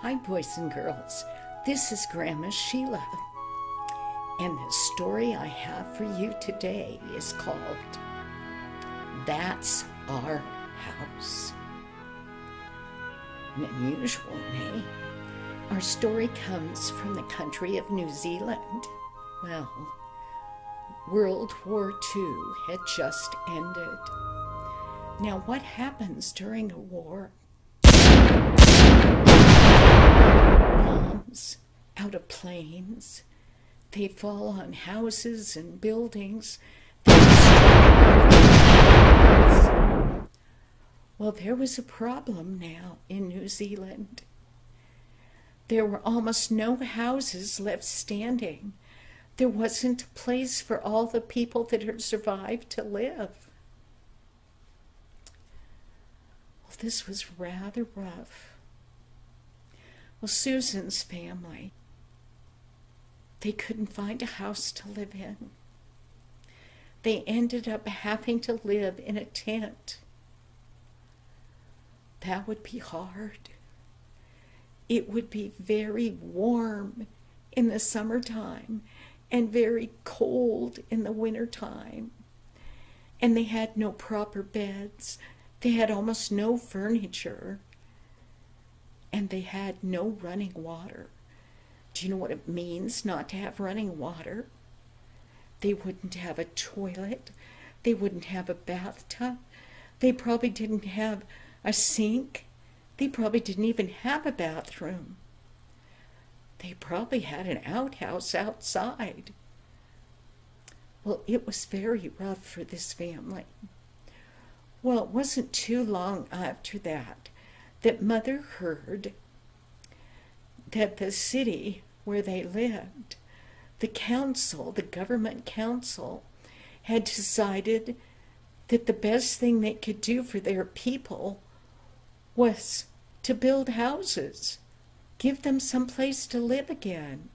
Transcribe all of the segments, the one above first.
Hi, boys and girls. This is Grandma Sheila. And the story I have for you today is called That's Our House. An unusual name. Our story comes from the country of New Zealand. Well, World War II had just ended. Now, what happens during a war? Bombs out of planes. They fall on houses and buildings. Well, there was a problem now in New Zealand. There were almost no houses left standing. There wasn't a place for all the people that had survived to live. Well, this was rather rough. Well, Susan's family, they couldn't find a house to live in. They ended up having to live in a tent. That would be hard. It would be very warm in the summertime and very cold in the wintertime. And they had no proper beds. They had almost no furniture. And they had no running water. Do you know what it means not to have running water? They wouldn't have a toilet. They wouldn't have a bathtub. They probably didn't have a sink. They probably didn't even have a bathroom. They probably had an outhouse outside. Well, it was very rough for this family. Well, it wasn't too long after that Mother heard that the city where they lived, the council, the government council, had decided that the best thing they could do for their people was to build houses, give them some place to live again.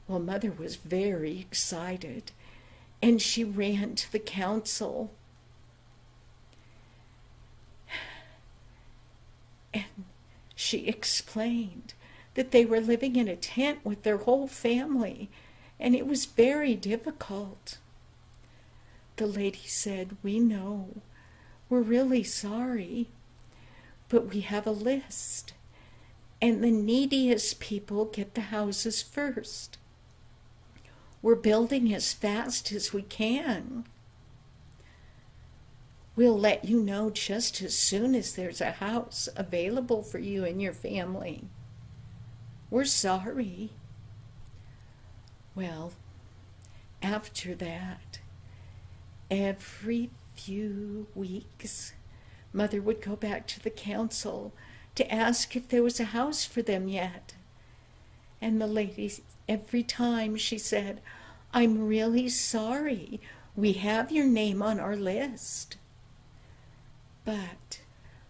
Well, Mother was very excited, and she ran to the council. And she explained that they were living in a tent with their whole family, and it was very difficult. The lady said, "We know. We're really sorry, but we have a list, and the neediest people get the houses first. We're building as fast as we can. We'll let you know just as soon as there's a house available for you and your family. We're sorry." Well, after that, every few weeks, Mother would go back to the council to ask if there was a house for them yet. And the lady, every time she said, "I'm really sorry. We have your name on our list, but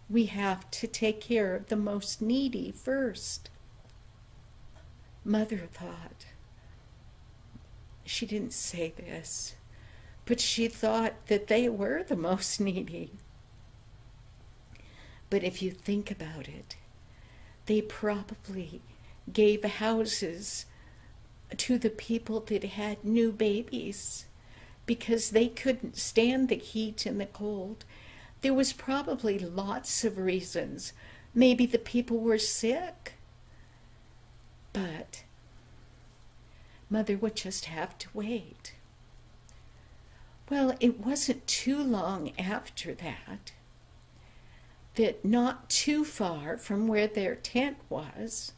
we have to take care of the most needy first." Mother thought, she didn't say this, but she thought that they were the most needy. But if you think about it, they probably gave houses to the people that had new babies because they couldn't stand the heat and the cold. There was probably lots of reasons. Maybe the people were sick. But Mother would just have to wait. Well, it wasn't too long after that not too far from where their tent was,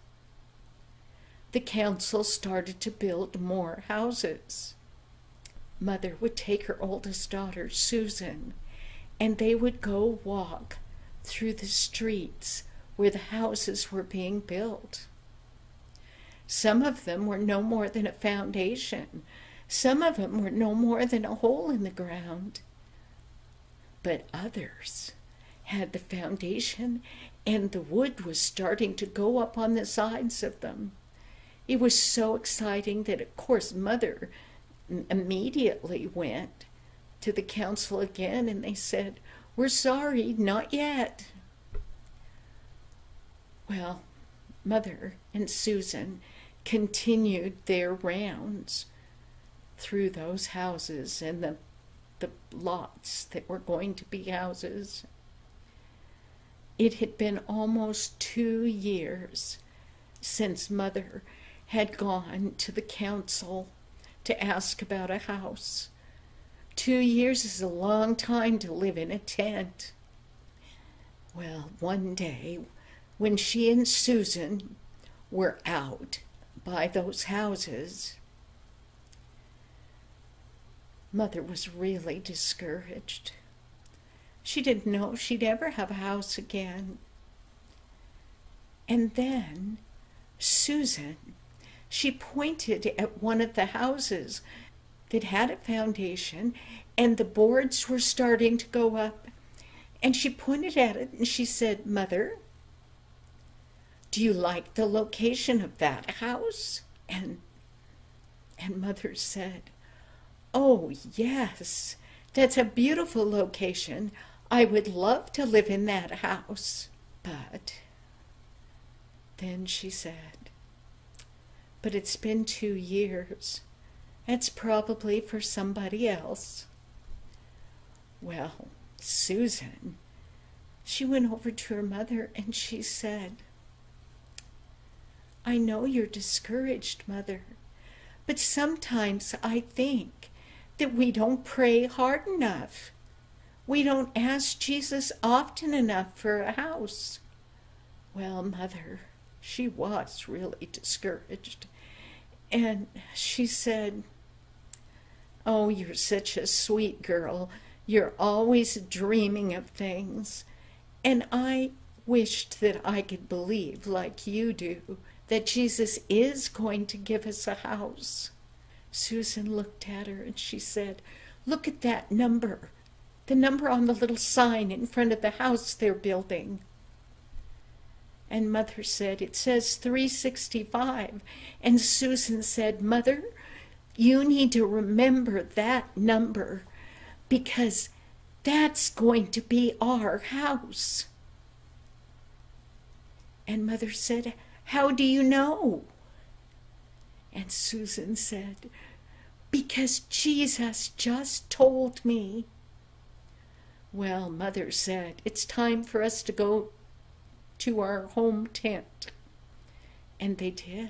the council started to build more houses. Mother would take her oldest daughter, Susan, and they would go walk through the streets where the houses were being built. Some of them were no more than a foundation. Some of them were no more than a hole in the ground. But others had the foundation, and the wood was starting to go up on the sides of them. It was so exciting that, of course, Mother immediately went to the council again, and they said, "We're sorry, not yet." Well, Mother and Susan continued their rounds through those houses and the lots that were going to be houses. It had been almost 2 years since Mother had gone to the council to ask about a house. 2 years is a long time to live in a tent. Well, one day, when she and Susan were out by those houses, Mother was really discouraged. She didn't know she'd ever have a house again. And then Susan, she pointed at one of the houses that had a foundation, and the boards were starting to go up. And she pointed at it and she said, "Mother, do you like the location of that house?" And Mother said, "Oh, yes, that's a beautiful location. I would love to live in that house." But then she said, "But it's been 2 years. That's probably for somebody else." Well, Susan, she went over to her mother and she said, "I know you're discouraged, Mother, but sometimes I think that we don't pray hard enough. We don't ask Jesus often enough for a house." Well, Mother, she was really discouraged. And she said, "Oh, you're such a sweet girl. You're always dreaming of things. And I wished that I could believe, like you do, that Jesus is going to give us a house." Susan looked at her and she said, "Look at that number, the number on the little sign in front of the house they're building." And Mother said, "It says 365. And Susan said, "Mother, you need to remember that number because that's going to be our house." And Mother said, "How do you know?" And Susan said, "Because Jesus just told me." Well, Mother said, "It's time for us to go to our home tent." And they did.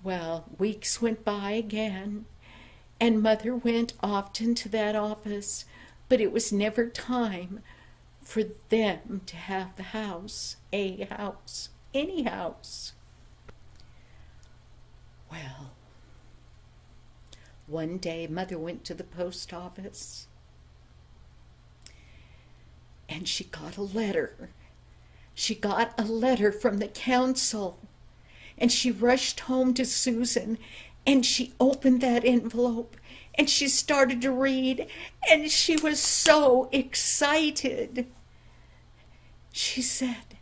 Well, weeks went by again, and Mother went often to that office, but it was never time for them to have the house, a house, any house. Well, one day Mother went to the post office and she got a letter. She got a letter from the council, and she rushed home to Susan and she opened that envelope and she started to read, and she was so excited. She said,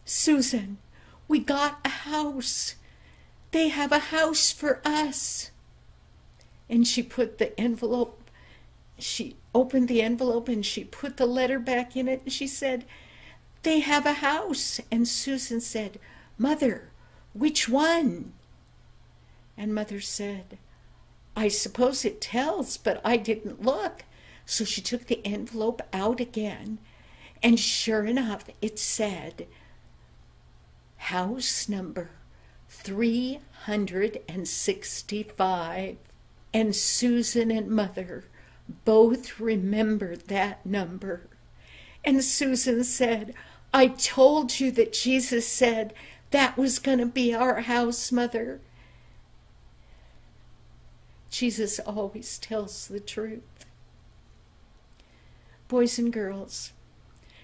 "Susan, we got a house. They have a house for us." And she put the envelope, she opened the envelope and she put the letter back in it and she said, "They have a house." And Susan said, "Mother, which one?" And Mother said, "I suppose it tells, but I didn't look." So she took the envelope out again, and sure enough, it said, "House number 365. And Susan and Mother both remembered that number. And Susan said, "I told you that Jesus said that was going to be our house, Mother." Jesus always tells the truth. Boys and girls,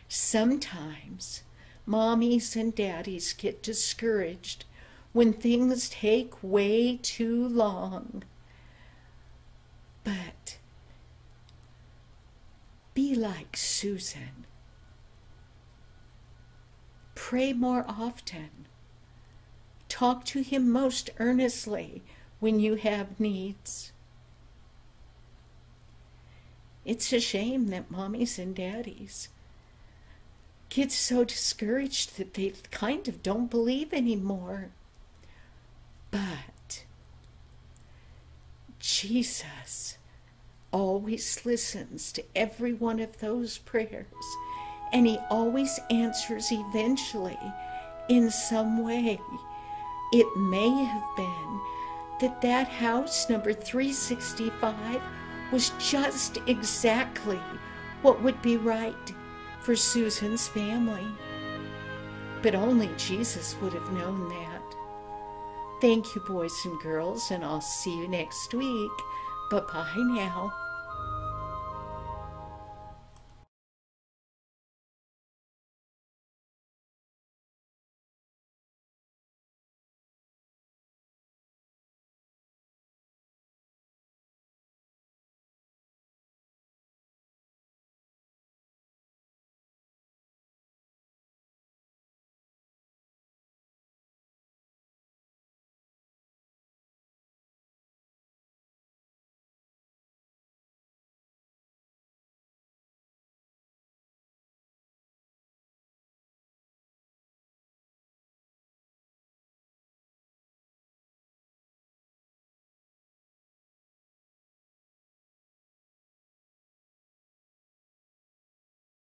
sometimes mommies and daddies get discouraged when things take way too long. But be like Susan. Pray more often. Talk to him most earnestly when you have needs. It's a shame that mommies and daddies get so discouraged that they kind of don't believe anymore. But Jesus always listens to every one of those prayers, and he always answers eventually in some way. It may have been that house number 365 was just exactly what would be right for Susan's family. But only Jesus would have known that. Thank you, boys and girls, and I'll see you next week. Bye-bye now.